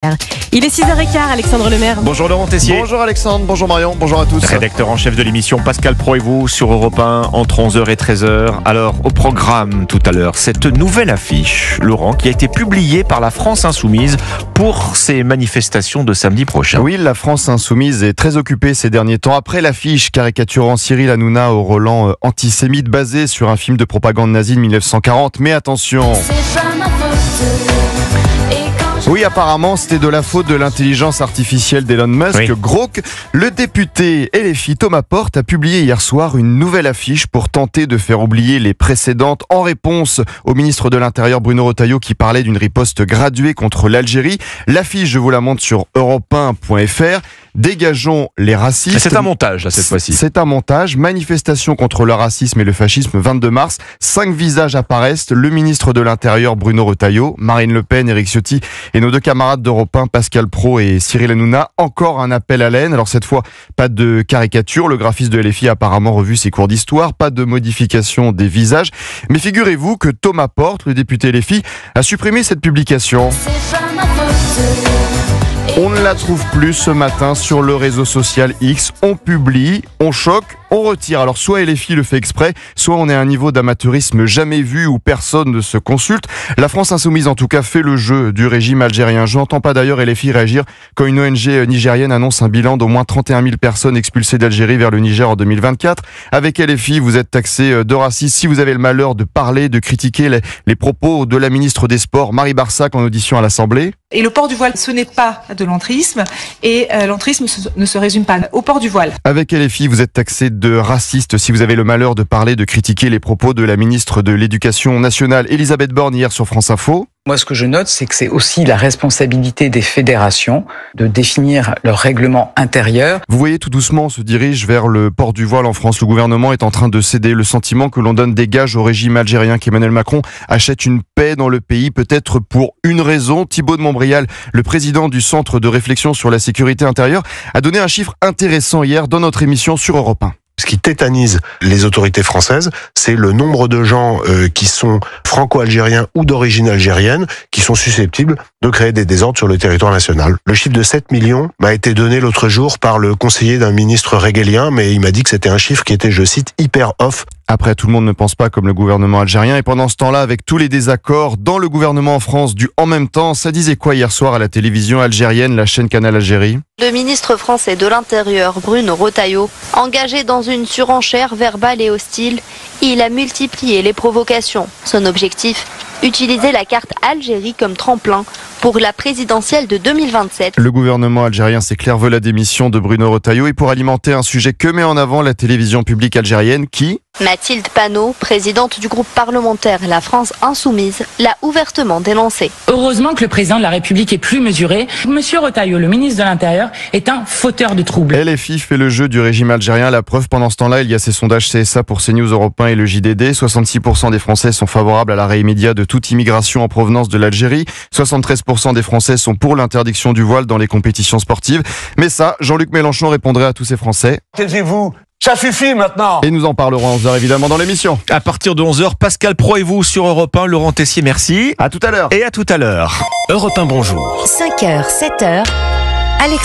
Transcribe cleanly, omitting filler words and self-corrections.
Il est 6h15, Alexandre Lemaire. Bonjour Laurent Tessier. Bonjour Alexandre, bonjour Marion, bonjour à tous. Rédacteur en chef de l'émission Pascal Pro et vous sur Europe 1 entre 11h et 13h. Alors au programme tout à l'heure, cette nouvelle affiche, Laurent, qui a été publiée par la France Insoumise pour ces manifestations de samedi prochain. Oui, la France Insoumise est très occupée ces derniers temps. Après l'affiche caricaturant Cyril Hanouna au Roland antisémite basé sur un film de propagande nazie de 1940. Mais attention, oui, apparemment, c'était de la faute de l'intelligence artificielle d'Elon Musk. Oui. Grok, le député LFI Thomas Porte a publié hier soir une nouvelle affiche pour tenter de faire oublier les précédentes en réponse au ministre de l'Intérieur Bruno Retailleau qui parlait d'une riposte graduée contre l'Algérie. L'affiche, je vous la montre sur europe1.fr. Dégageons les racistes. C'est un montage là cette fois-ci. C'est un montage. Manifestation contre le racisme et le fascisme 22 mars. 5 visages apparaissent. Le ministre de l'Intérieur Bruno Retailleau, Marine Le Pen, Éric Ciotti et nos deux camarades d'Europe 1, Pascal Pro et Cyril Hanouna. Encore un appel à la haine. Alors cette fois, pas de caricature. Le graphiste de LFI a apparemment revu ses cours d'histoire. Pas de modification des visages. Mais figurez-vous que Thomas Porte, le député LFI, a supprimé cette publication. On ne la trouve plus ce matin sur le réseau social X. On publie, on choque, on retire. Alors soit LFI le fait exprès, soit on est à un niveau d'amateurisme jamais vu où personne ne se consulte. La France Insoumise en tout cas fait le jeu du régime algérien. Je n'entends pas d'ailleurs LFI réagir quand une ONG nigérienne annonce un bilan d'au moins 31 000 personnes expulsées d'Algérie vers le Niger en 2024. Avec LFI, vous êtes taxé de raciste si vous avez le malheur de parler, de critiquer les propos de la ministre des Sports, Marie Barsac, en audition à l'Assemblée. Et le port du voile, ce n'est pas de l'entrisme, et l'entrisme ne se résume pas au port du voile. Avec LFI, vous êtes taxé de raciste si vous avez le malheur de parler, de critiquer les propos de la ministre de l'Éducation nationale, Elisabeth Borne, hier sur France Info. Moi, ce que je note, c'est que c'est aussi la responsabilité des fédérations de définir leur règlement intérieur. Vous voyez, tout doucement, on se dirige vers le port du voile en France. Le gouvernement est en train de céder. Le sentiment que l'on donne des gages au régime algérien, qu'Emmanuel Macron achète une paix dans le pays, peut-être pour une raison. Thibaut de Montbrial, le président du Centre de réflexion sur la sécurité intérieure, a donné un chiffre intéressant hier dans notre émission sur Europe 1. Ce qui tétanise les autorités françaises, c'est le nombre de gens qui sont franco-algériens ou d'origine algérienne qui sont susceptibles de créer des désordres sur le territoire national. Le chiffre de 7 millions m'a été donné l'autre jour par le conseiller d'un ministre régélien, mais il m'a dit que c'était un chiffre qui était, je cite, hyper off. Après, tout le monde ne pense pas comme le gouvernement algérien. Et pendant ce temps-là, avec tous les désaccords dans le gouvernement en France du en même temps, ça disait quoi hier soir à la télévision algérienne, la chaîne Canal Algérie ? Le ministre français de l'Intérieur, Bruno Retailleau, engagé dans une surenchère verbale et hostile, il a multiplié les provocations. Son objectif, utiliser la carte Algérie comme tremplin pour la présidentielle de 2027. Le gouvernement algérien, c'est clair, veut la démission de Bruno Retailleau et pour alimenter un sujet que met en avant la télévision publique algérienne qui... Mathilde Panot, présidente du groupe parlementaire La France Insoumise, l'a ouvertement dénoncé. Heureusement que le président de la République est plus mesuré. Monsieur Retailleau, le ministre de l'Intérieur, est un fauteur de troubles. LFI fait le jeu du régime algérien. La preuve, pendant ce temps-là, il y a ces sondages CSA pour CNews, Europe 1 et le JDD. 66% des Français sont favorables à l'arrêt immédiat de toute immigration en provenance de l'Algérie. 73% des Français sont pour l'interdiction du voile dans les compétitions sportives. Mais ça, Jean-Luc Mélenchon répondrait à tous ces Français. Taisez-vous, ça suffit maintenant. Et nous en parlerons à 11h évidemment dans l'émission. À partir de 11h, Pascal Pro et vous sur Europe 1, Laurent Tessier, merci. À tout à l'heure. Et à tout à l'heure. Europe 1, bonjour. 5h, 7h, Alexandre